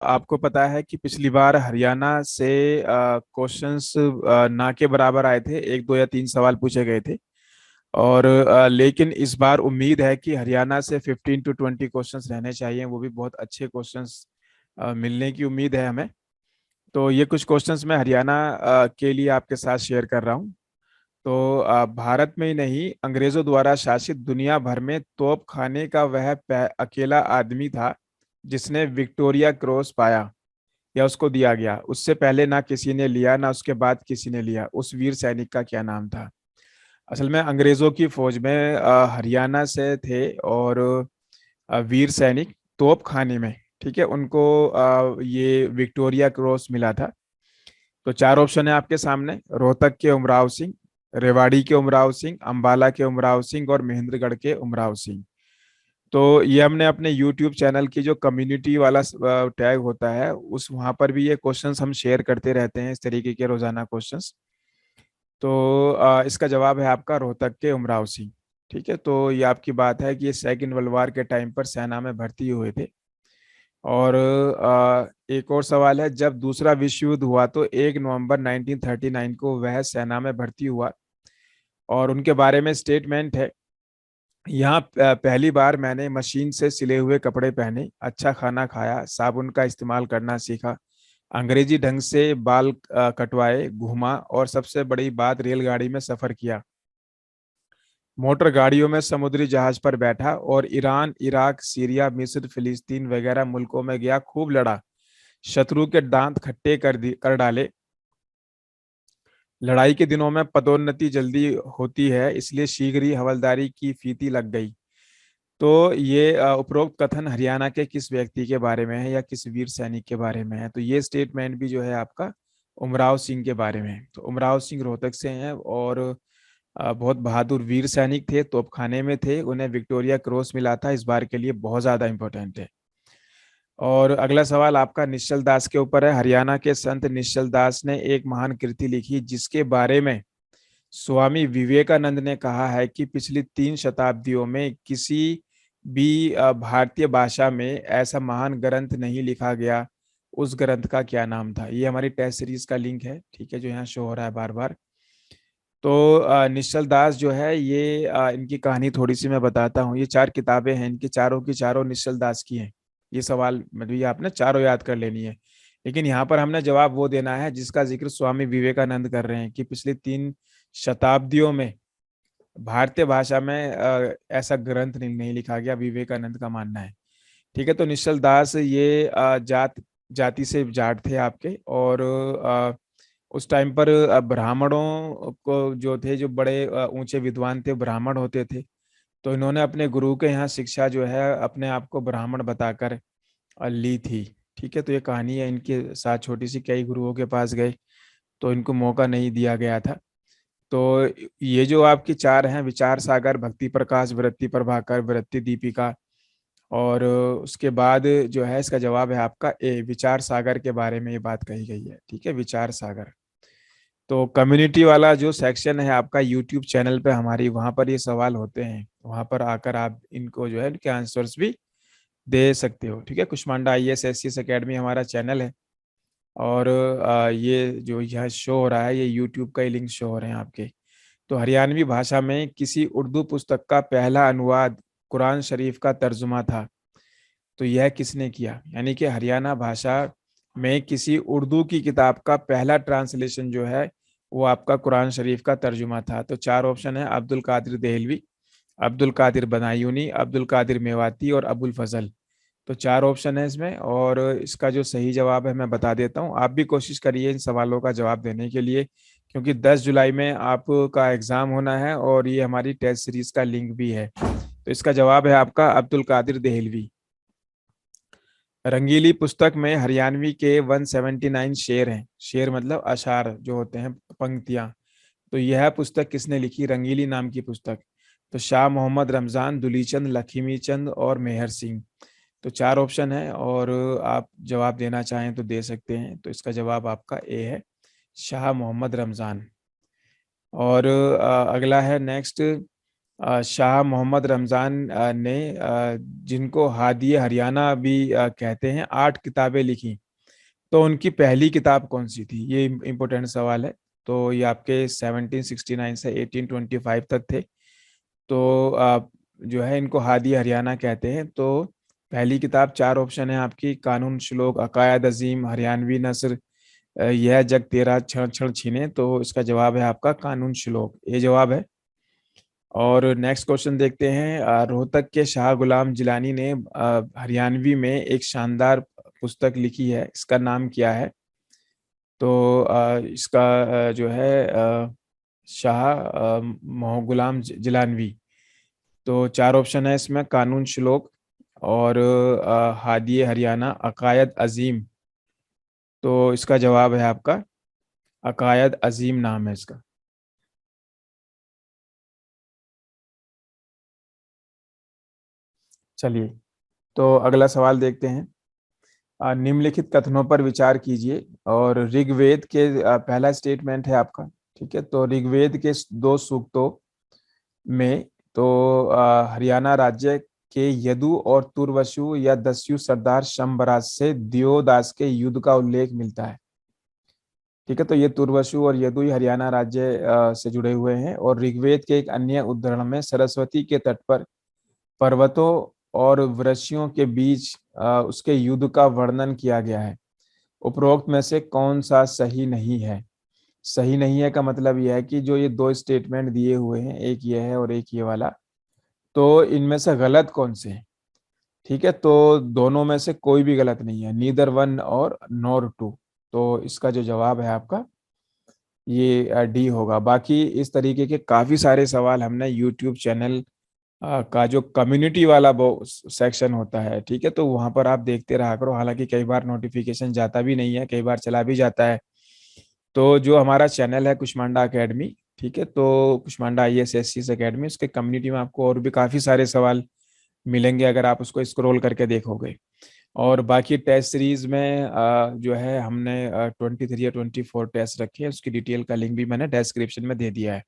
आपको पता है कि पिछली बार हरियाणा से क्वेश्चंस ना के बराबर आए थे, एक दो या तीन सवाल पूछे गए थे। और लेकिन इस बार उम्मीद है कि हरियाणा से 15 to 20 क्वेश्चंस रहने चाहिए, वो भी बहुत अच्छे क्वेश्चंस मिलने की उम्मीद है हमें। तो ये कुछ क्वेश्चंस मैं हरियाणा के लिए आपके साथ शेयर कर रहा हूँ। तो भारत में ही नहीं, अंग्रेजों द्वारा शासित दुनिया भर में तोप खाने का वह अकेला आदमी था जिसने विक्टोरिया क्रॉस पाया या उसको दिया गया। उससे पहले ना किसी ने लिया, ना उसके बाद किसी ने लिया। उस वीर सैनिक का क्या नाम था? असल में अंग्रेजों की फौज में हरियाणा से थे, और वीर सैनिक तोप खाने में, ठीक है, उनको ये विक्टोरिया क्रॉस मिला था। तो चार ऑप्शन है आपके सामने: रोहतक के उमराव सिंह, रेवाड़ी के उमराव सिंह, अंबाला के उमराव सिंह और महेंद्रगढ़ के उमराव सिंह। तो ये हमने अपने YouTube चैनल की जो कम्युनिटी वाला टैग होता है, उस वहाँ पर भी ये क्वेश्चंस हम शेयर करते रहते हैं, इस तरीके के रोजाना क्वेश्चंस। तो इसका जवाब है आपका रोहतक के उमराव सिंह। ठीक है, तो ये आपकी बात है कि ये सेकंड वर्ल्ड वार के टाइम पर सेना में भर्ती हुए थे। और एक और सवाल है, जब दूसरा विश्व युद्ध हुआ तो 1 नवंबर 1939 को वह सेना में भर्ती हुआ। और उनके बारे में स्टेटमेंट है: यहाँ पहली बार मैंने मशीन से सिले हुए कपड़े पहने, अच्छा खाना खाया, साबुन का इस्तेमाल करना सीखा, अंग्रेजी ढंग से बाल कटवाए, घूमा, और सबसे बड़ी बात, रेलगाड़ी में सफर किया, मोटर गाड़ियों में, समुद्री जहाज पर बैठा और ईरान, इराक, सीरिया, मिस्र, फिलिस्तीन वगैरह मुल्कों में गया, खूब लड़ा, शत्रु के दांत खट्टे कर डाले। लड़ाई के दिनों में पदोन्नति जल्दी होती है, इसलिए शीघ्र ही हवलदारी की फीती लग गई। तो ये उपरोक्त कथन हरियाणा के किस व्यक्ति के बारे में है या किस वीर सैनिक के बारे में है? तो ये स्टेटमेंट भी जो है आपका उमराव सिंह के बारे में है। तो उमराव सिंह रोहतक से हैं, और बहुत बहादुर वीर सैनिक थे, तोपखाने में थे, उन्हें विक्टोरिया क्रॉस मिला था, इस बार के लिए बहुत ज्यादा इंपॉर्टेंट है। और अगला सवाल आपका निश्चल दास के ऊपर है। हरियाणा के संत निश्चल दास ने एक महान कृति लिखी जिसके बारे में स्वामी विवेकानंद ने कहा है कि पिछली 3 शताब्दियों में किसी भी भारतीय भाषा में ऐसा महान ग्रंथ नहीं लिखा गया। उस ग्रंथ का क्या नाम था? ये हमारी टेस्ट सीरीज का लिंक है, ठीक है, जो यहाँ शो हो रहा है बार बार। तो निश्चल दास जो है ये, इनकी कहानी थोड़ी सी मैं बताता हूँ। ये 4 किताबें हैं, इनकी चारों की चारों निश्चल दास की हैं। ये सवाल मतलब ये आपने चारों याद कर लेनी है, लेकिन यहाँ पर हमने जवाब वो देना है जिसका जिक्र स्वामी विवेकानंद कर रहे हैं कि पिछली 3 शताब्दियों में भारतीय भाषा में ऐसा ग्रंथ नहीं लिखा गया, विवेकानंद का मानना है। ठीक है, तो निश्चल दास ये जाति से जाट थे आपके। और उस टाइम पर ब्राह्मणों को जो थे, जो बड़े ऊंचे विद्वान थे, ब्राह्मण होते थे। तो इन्होंने अपने गुरु के यहाँ शिक्षा जो है अपने आप को ब्राह्मण बताकर ली थी। ठीक है, तो ये कहानी है इनके साथ छोटी सी। कई गुरुओं के पास गए तो इनको मौका नहीं दिया गया था। तो ये जो आपकी चार हैं, विचार सागर, भक्ति प्रकाश, वृत्ति प्रभाकर, वृत्ति दीपिका, और उसके बाद जो है इसका जवाब है आपका ए, विचार सागर के बारे में ये बात कही गई है। ठीक है, विचार सागर। तो कम्युनिटी वाला जो सेक्शन है आपका यूट्यूब चैनल पे हमारी, वहां पर ये सवाल होते हैं, वहां पर आकर आप इनको जो है इनके आंसर्स भी दे सकते हो। ठीक है, कुष्मांडा IAS SCS अकेडमी हमारा चैनल है। और ये जो यह शो हो रहा है, ये यूट्यूब का ही लिंक शो हो रहे हैं आपके। तो हरियाणवी भाषा में किसी उर्दू पुस्तक का पहला अनुवाद कुरान शरीफ का तर्जुमा था। तो यह किसने किया? यानी कि हरियाणा भाषा में किसी उर्दू की किताब का पहला ट्रांसलेशन जो है वो आपका कुरान शरीफ का तर्जुमा था। तो चार ऑप्शन है: अब्दुल कादिर देहलवी, अब्दुल कादिर बनायूनी, अब्दुल कादिर मेवाती और अबुल फजल। तो चार ऑप्शन है इसमें, और इसका जो सही जवाब है मैं बता देता हूँ। आप भी कोशिश करिए इन सवालों का जवाब देने के लिए, क्योंकि 10 जुलाई में आपका एग्जाम होना है, और ये हमारी टेस्ट सीरीज का लिंक भी है। तो इसका जवाब है आपका अब्दुल कादिर देहलवी। रंगीली पुस्तक में हरियाणवी के 179 शेर हैं। शेर मतलब अशार जो होते हैं, पंक्तियां। तो यह पुस्तक किसने लिखी, रंगीली नाम की पुस्तक? तो शाह मोहम्मद रमजान, दुलीचंद, लखीमी चंद और मेहर सिंह। तो चार ऑप्शन है, और आप जवाब देना चाहें तो दे सकते हैं। तो इसका जवाब आपका ए है, शाह मोहम्मद रमजान। और अगला है नेक्स्ट, शाह मोहम्मद रमजान ने जिनको हादी हरियाणा भी कहते हैं, 8 किताबें लिखी। तो उनकी पहली किताब कौन सी थी? ये इम्पोर्टेंट सवाल है। तो ये आपके 1769 से 1825 तक थे। तो जो है इनको हादी हरियाणा कहते हैं। तो पहली किताब, 4 ऑप्शन है आपकी: कानून श्लोक, अकायद अजीम, हरियाणवी नस्र, यह जग तेरा क्षण क्षण छीने। तो इसका जवाब है आपका कानून श्लोक, ये जवाब है। और नेक्स्ट क्वेश्चन देखते हैं। रोहतक के शाह गुलाम जिलानी ने हरियाणवी में एक शानदार पुस्तक लिखी है, इसका नाम क्या है? तो इसका जो है शाह गुलाम जिलानवी। तो 4 ऑप्शन है इसमें: कानून श्लोक, और हादी हरियाणा, अकायद अजीम। तो इसका जवाब है आपका अकायद अजीम, नाम है इसका। चलिए, तो अगला सवाल देखते हैं। निम्नलिखित कथनों पर विचार कीजिए। और ऋग्वेद के पहला स्टेटमेंट है आपका। ठीक है, तो ऋग्वेद के 2 सूक्तों में तो हरियाणा राज्य के यदु और तुर्वसु या दस्यु सरदार शंबराज से दियोदास के युद्ध का उल्लेख मिलता है। ठीक है, तो ये तुर्वसु और यदु ही हरियाणा राज्य से जुड़े हुए हैं। और ऋग्वेद के एक अन्य उद्धरण में सरस्वती के तट पर पर्वतों और वृक्षों के बीच उसके युद्ध का वर्णन किया गया है। उपरोक्त में से कौन सा सही नहीं है? सही नहीं है का मतलब यह है कि जो ये 2 स्टेटमेंट दिए हुए हैं, एक ये है और एक ये वाला, तो इनमें से गलत कौन से हैं? ठीक है, तो दोनों में से कोई भी गलत नहीं है, नीदर वन और नॉर टू। तो इसका जो जवाब है आपका ये डी होगा। बाकी इस तरीके के काफी सारे सवाल हमने यूट्यूब चैनल का जो कम्युनिटी वाला वो सेक्शन होता है, ठीक है, तो वहां पर आप देखते रहा करो। हालांकि कई बार नोटिफिकेशन जाता भी नहीं है, कई बार चला भी जाता है। तो जो हमारा चैनल है कुष्मांडा एकेडमी, ठीक है, तो कुष्मांडा IAS एकेडमी, उसके कम्युनिटी में आपको और भी काफी सारे सवाल मिलेंगे अगर आप उसको स्क्रॉल करके देखोगे। और बाकी टेस्ट सीरीज में जो है हमने 23 या 24 टेस्ट रखे हैं, उसकी डिटेल का लिंक भी मैंने डिस्क्रिप्शन में दे दिया है।